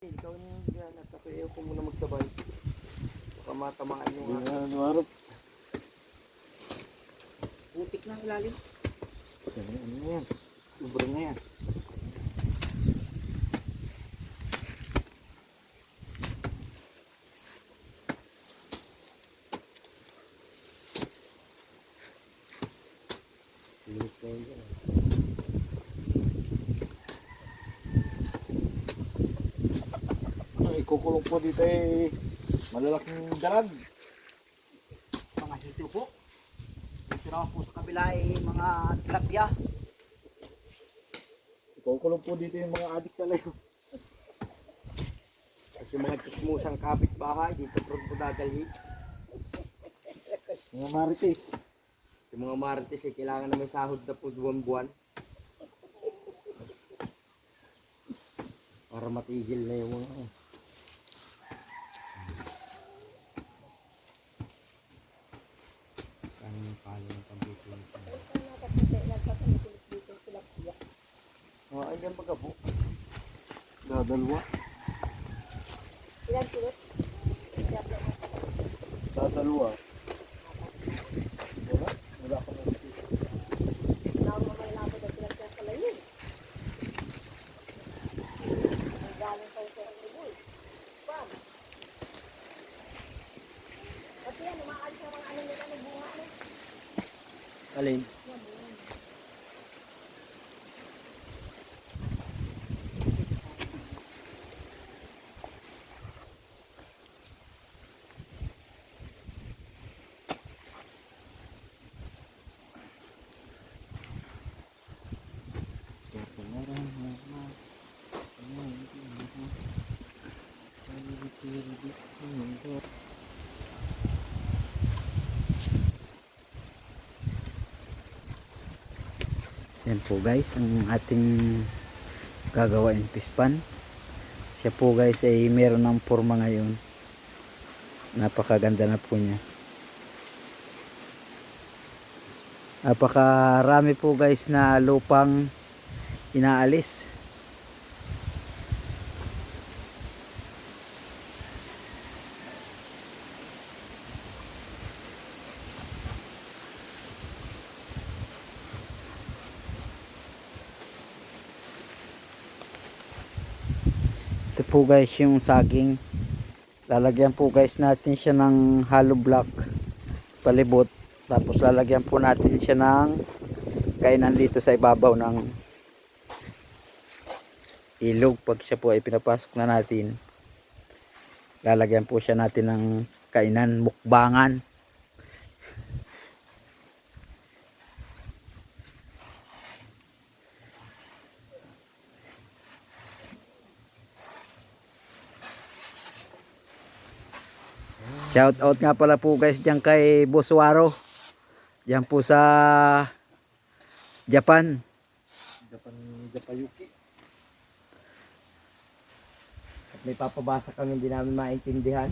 Ikaw yung dyan at ako ayaw ko muna magsabay. Baka matamaan yung Warap. putik na ilalim. Ano yan? Sobrang na yan. Linis na yun dyan. Ikukulong po dito malalaking dalag. Mga hito po. Dito naman po sa kabila mga tilapia. Ikukulong po dito yung mga adik sa layo. Kasi mga chismusang kapitbahay dito po dadalhin. Mga marites. Yung mga marites kailangan na may sahod na po buwan-buwan. Para matigil na yung mga ang palo ng pambuto. Ayan magabo. Dadalwa. Ilan kulot? Dadalwa. Wala ka na. Namamay-lamay na sila sa kalayin. Ang galing tayo sa Angliboy. Pam. Kasi yan, umaalis na mga ano nila ng bunga. Alin? Yan po guys ang ating gagawain pispan. Siya po guys ay meron ng forma ngayon. Napakaganda na po niya. Napakarami po guys na lupang inaalis. Ito po guys yung saging. Lalagyan po guys natin siya ng hollow block palibot. Tapos lalagyan po natin siya ng kainan dito sa ibabaw ng ilog. Pag siya po ay pinapasok na natin, lalagyan po siya natin ng kainan, mukbangan. Shout out nga pala po guys dyan kay Boss Waro. Dyan po sa Japan. Japayuki. At may papabasa kami hindi namin maintindihan.